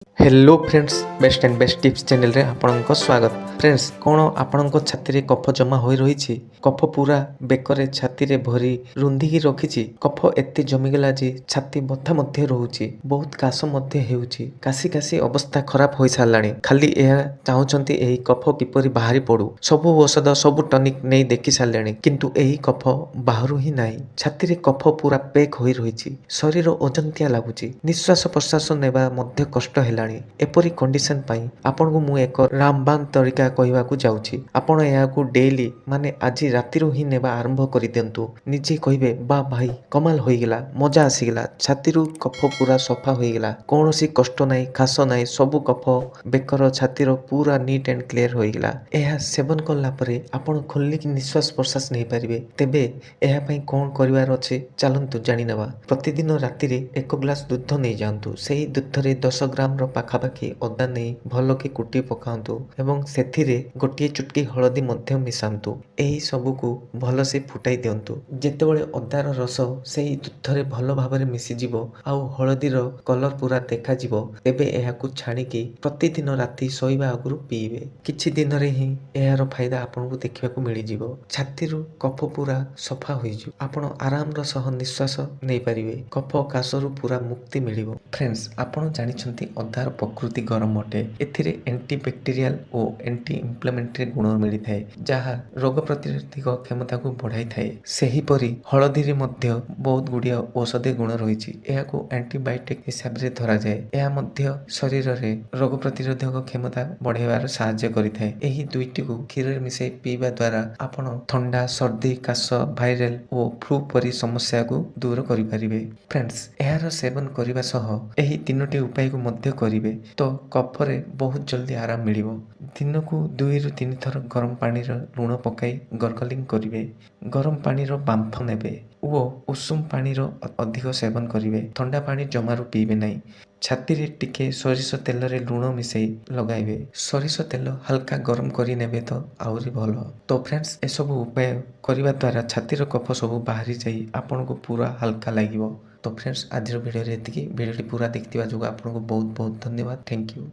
Hello friends, best and best tips channel रे आपनको स्वागत। Friends, कौन आपणक छाती कफ जमा हो रही? कफ पूरा बेकर छाती रे भरी रुंधिकी रखी। कफ एत जमीगला जे छाती बथा मध्य रोचे, बहुत काश मध्य हेउची। काशी काशी अवस्था खराब हो सारा। खाली यह चाहते यही कफ किपरि बाहरी पड़ू। सबू औषध सबू टनिक नहीं देखी सारे, किंतु यही कफ बाहर ही ना। छाती रे कफ पूरा पैक हो रही, शरीर ओजंतिया लगुच, निश्वास प्रश्वास नेबा मध्य कष्ट है। एपरी कंडीशन पाई आपनको मु एक रामबान तरीका कहवाकू जाउछि। आपण याकू डेली माने आज राति ही नेबा आरंभ कर दिंतु। निजे कहबे बा भाई कमाल होइगला, मजा आसीगला, छाती कफ पूरा सफा होइगला, कौन सी कष्ट नाई, खास नाई, सबू कफ बेकर छातीर पूरा नीट एंड क्लीयर होइगला। यह सेवन कला परे आपण खोलिक निश्वास प्रश्वास नहीं पारिबे। तेबे यह पई कौन करिवार अछि चलंतु जानि नेबा। प्रतिदिन राति रे 1 ग्लास दूध नहीं जातु। सेही दूध रे 10 ग्राम रो पाखापाखि अदा नहीं भल कि कुटी पकातु एवं सेथिरे गोटे चुटकी हलदी मध्य मिसांतु। एही सबू को भल से फुटाई दिंतु। जेतेबेले अदार रस सेही दूध रे भल भाबरे मिसी जिवो आउ हलदीर कलर पूरा देखा जिवो, तेबे एहाकू छाणिकी प्रतिदिन राति शोइबा आगुरु पीबे। किछि दिन रे ही एहार फायदा आपनकु देखिबाकू मिली जिवो। छातीरु कफ पूरा सफा होई जिवो। आपण आराम रो सह निश्वास नहीं पारिबे। कफ काशरु पूरा मुक्ति मिलिबो। फ्रेंड्स, आपण जानिछंती अदार प्रकृति गरम अटे। एथिरे एंटीबैक्टेरियल और एंटी इन्फ्लेमेटरी गुण मिली थाए, जहा रोग प्रतिरोधक क्षमता को बढ़ाई थाए। सेहीपरि हलदी रे मध्य बहुत गुड़िया औषधि गुण रही। एहाकू एंटीबायोटिक हिसाब से धरा जाए। यह मध्य शरीर रे रोग प्रतिरोधक क्षमता बढ़ाइबार सहायता करिथाए। एही दुईटी को क्षीर रे मिसई पीबा द्वारा आपण ठंडा, सर्दी, काश, भाइरल और फ्लू परी समस्या को दूर करि परिबे। फ्रेंड्स, एहार सेवन करिबा सह एही तीनोटी उपाय को मध्य करिबे तो कफरे बहुत जल्दी आराम मिलिबो। दिन को 2 ରୁ 3 थर गरम पानी लुण पकाई गर्गलिंग करिवे। गरम पानी बांफ नेबे ओ उषुम पानी अधिक सेवन करिवे। ठंडा पानी जमारू पीबे नहीं। छाती रे टिके सरिष तेल रे लुण मिसई लगाइबे। सरिष तेल हल्का गरम करी नेबे तो आउरी भल। तो फ्रेंड्स, ए सब उपाय करिबा द्वारा छातीर कफ सब बाहरी जाई आपन को पूरा हल्का लागिबो। तो फ्रेंड्स, आज वीडियो रे एतिकी। वीडियोटी पूरा देखिथिबा जोगु आपन को बहुत बहुत धन्यवाद। Thank you.